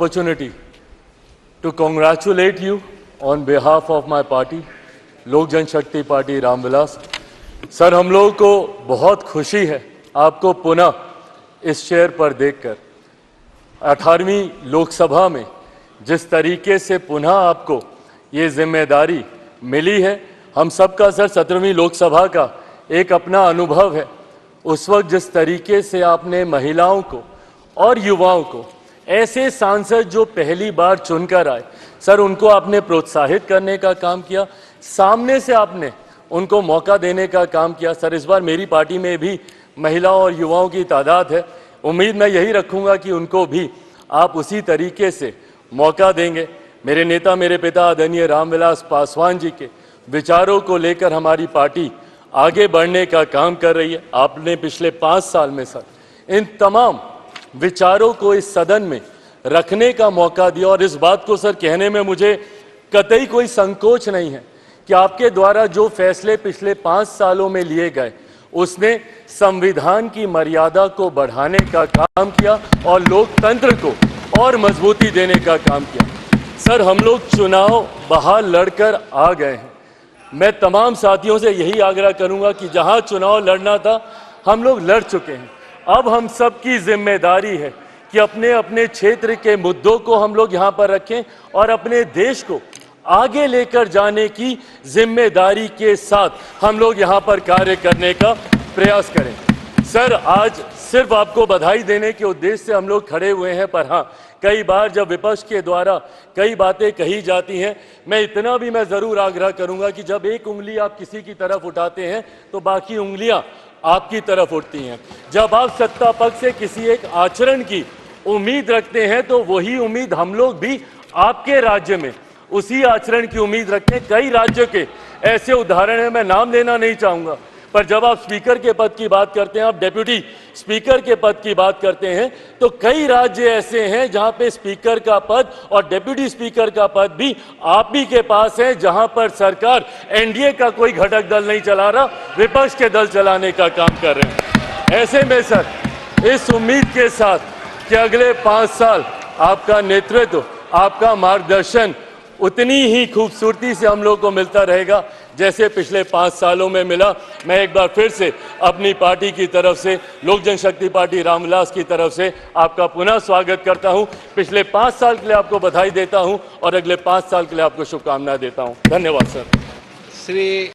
opportunity to congratulate you on behalf of my party, लोक जनशक्ति party Ramvilas. Sir, हम लोगों को बहुत खुशी है आपको पुनः इस चेयर पर देखकर। 18वीं लोकसभा में जिस तरीके से पुनः आपको ये जिम्मेदारी मिली है, हम सबका सर 17वीं लोकसभा का एक अपना अनुभव है। उस वक्त जिस तरीके से आपने महिलाओं को और युवाओं को, ऐसे सांसद जो पहली बार चुनकर आए, सर उनको आपने प्रोत्साहित करने का काम किया, सामने से आपने उनको मौका देने का काम किया। सर, इस बार मेरी पार्टी में भी महिलाओं और युवाओं की तादाद है, उम्मीद मैं यही रखूंगा कि उनको भी आप उसी तरीके से मौका देंगे। मेरे नेता, मेरे पिता आदरणीय रामविलास पासवान जी के विचारों को लेकर हमारी पार्टी आगे बढ़ने का काम कर रही है। आपने पिछले 5 साल में सर इन तमाम विचारों को इस सदन में रखने का मौका दिया, और इस बात को सर कहने में मुझे कतई कोई संकोच नहीं है कि आपके द्वारा जो फैसले पिछले 5 सालों में लिए गए, उसने संविधान की मर्यादा को बढ़ाने का काम किया और लोकतंत्र को और मजबूती देने का काम किया। सर, हम लोग चुनाव बाहर लड़कर आ गए हैं। मैं तमाम साथियों से यही आग्रह करूंगा कि जहां चुनाव लड़ना था हम लोग लड़ चुके हैं। अब हम सबकी जिम्मेदारी है कि अपने अपने क्षेत्र के मुद्दों को हम लोग यहाँ पर रखें और अपने देश को आगे लेकर जाने की जिम्मेदारी के साथ हम लोग यहाँ पर कार्य करने का प्रयास करें। सर, आज सिर्फ आपको बधाई देने के उद्देश्य से हम लोग खड़े हुए हैं, पर हाँ, कई बार जब विपक्ष के द्वारा कई बातें कही जाती हैं, मैं इतना भी मैं ज़रूर आग्रह करूंगा कि जब एक उंगली आप किसी की तरफ उठाते हैं तो बाकी उंगलियां आपकी तरफ उठती हैं। जब आप सत्ता पक्ष से किसी एक आचरण की उम्मीद रखते हैं तो वही उम्मीद हम लोग भी आपके राज्य में उसी आचरण की उम्मीद रखते हैं। कई राज्यों के ऐसे उदाहरण हैं, मैं नाम लेना नहीं चाहूँगा, पर जब आप स्पीकर के पद की बात करते हैं, आप डेप्यूटी स्पीकर के पद की बात करते हैं, तो कई राज्य ऐसे हैं जहां पे स्पीकर का पद और डेप्यूटी स्पीकर का पद भी आप ही के पास है, जहां पर सरकार एनडीए का कोई घटक दल नहीं चला रहा, विपक्ष के दल चलाने का काम कर रहे हैं। ऐसे में सर, इस उम्मीद के साथ कि अगले 5 साल आपका नेतृत्व, आपका मार्गदर्शन उतनी ही खूबसूरती से हम लोग को मिलता रहेगा जैसे पिछले 5 सालों में मिला। मैं एक बार फिर से अपनी पार्टी की तरफ से, लोक जनशक्ति पार्टी रामविलास की तरफ से आपका पुनः स्वागत करता हूं। पिछले 5 साल के लिए आपको बधाई देता हूं और अगले 5 साल के लिए आपको शुभकामनाएं देता हूं। धन्यवाद सर। श्री